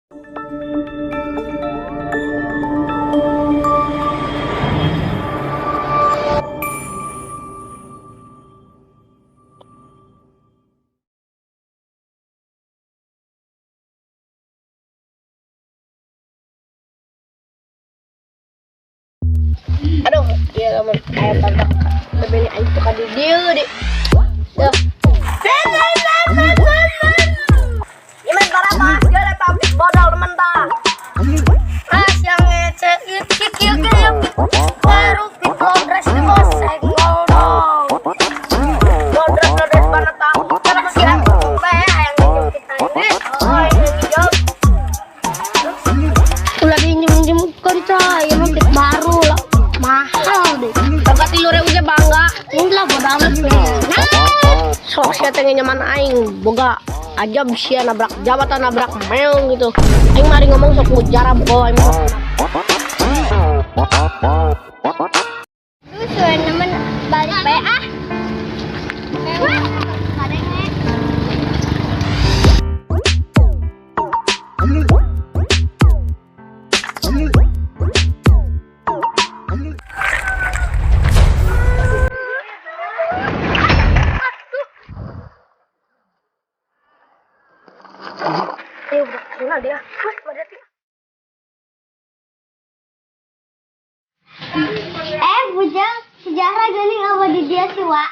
Aduh, iya kamu kayak tonton lebih aing suka di dia deh. Tuh. Iman para mas gara tapi bodol temen ta. Mas yang ngecek kikil kayak baru pit kodres di bos senggol dong. Kodres banget ta. Karena masih aku sampai yang ngejum kita ini. Oh, ini jawab. Ulah pinjem konco, ya mau pit baru lah. Mahal deh. Bakat tilure uja bangga. Ulah bodo amat. Sok sia teh nyaman aing boga aja sia nabrak jabatan nabrak meong gitu. Aing mari ngomong sok mujarab kok aing. Duh suwe nemen balik bae ah. Dia. Bujang, sejarah gini apa di dia sih, Wak?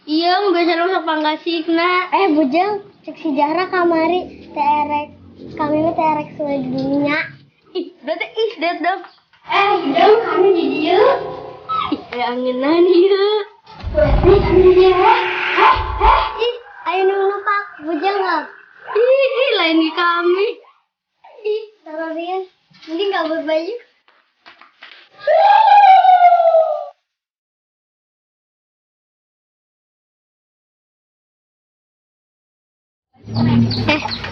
Iya, biasa rusak panggasihna. Bujang, cek sejarah kamari terek. Kami mah terek sesuai di dunia. Berarti lihat dong. Bujang, kami di dia. Anginan dia. Berarti kami di dia. Ayo numpak, Bujang nggak? Lain di kami. Sama Rian, mending nggak berbaju.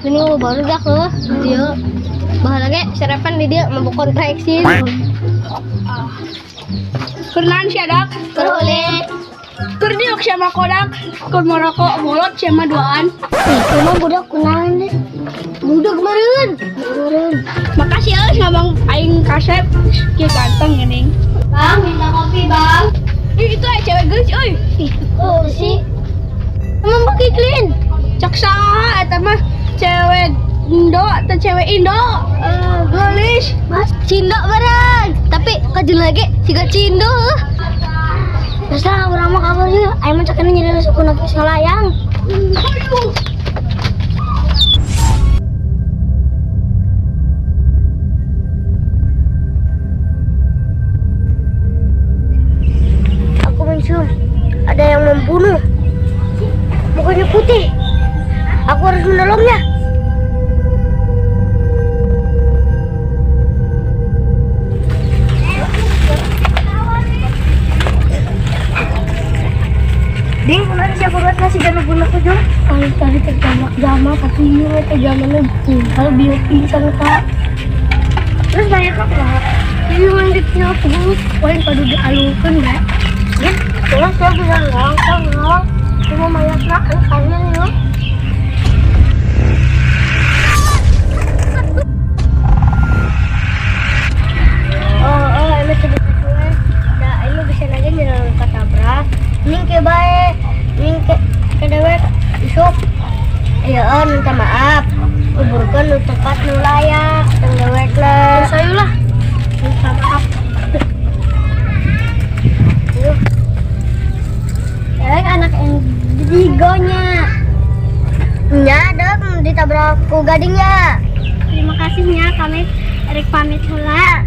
Ini baru dah ke dia. Bahan lagi sarapan di dia mau kontraksi. Kurnan syadak. Boleh. Kurdiuk sama kodak. Kur merokok mulot sama duaan. Cuma budak kunalan deh. Budak kemarin. Makasih ya ngabang aing kasep. Kieu ganteng geuning. Bang, minta kopi, Bang. Itu aja cewek geus euy. Oh, sih. Emang pakai clean. Cak saha eta mah cewek Indo atau cewek Indo? Gelis. Mas, Cindo bareng. Tapi kajul lagi siga Cindo. Masa urang mah kabar sih, ayo mah cakena nyari suku naki salayang. Aku mencium ada yang membunuh. Mukanya putih. Aku harus menolongnya. Ding, kemarin siapa buat nasi dan bunuh aku juga? Kali tadi terjambak jama, tapi ini terjambaknya tinggal biar pisang kak. Terus banyak apa? Ini lanjutnya terus, poin pada dialukan gak? Ya, terus saya bilang nggak, cuma banyak nak angkanya ya. Emang sebetulnya, dah ini bisa aja jalan katabrak. Ning ke bae, ning ke dewek isuk. Ayo minta maaf. Kuburkan nu tepat nu layak, teng dewek lah. Sayulah. Minta maaf. Yuk. Dewek anak yang digonya. Nya dong ditabrak ku gadingnya. Terima kasihnya kami Erik pamit heula.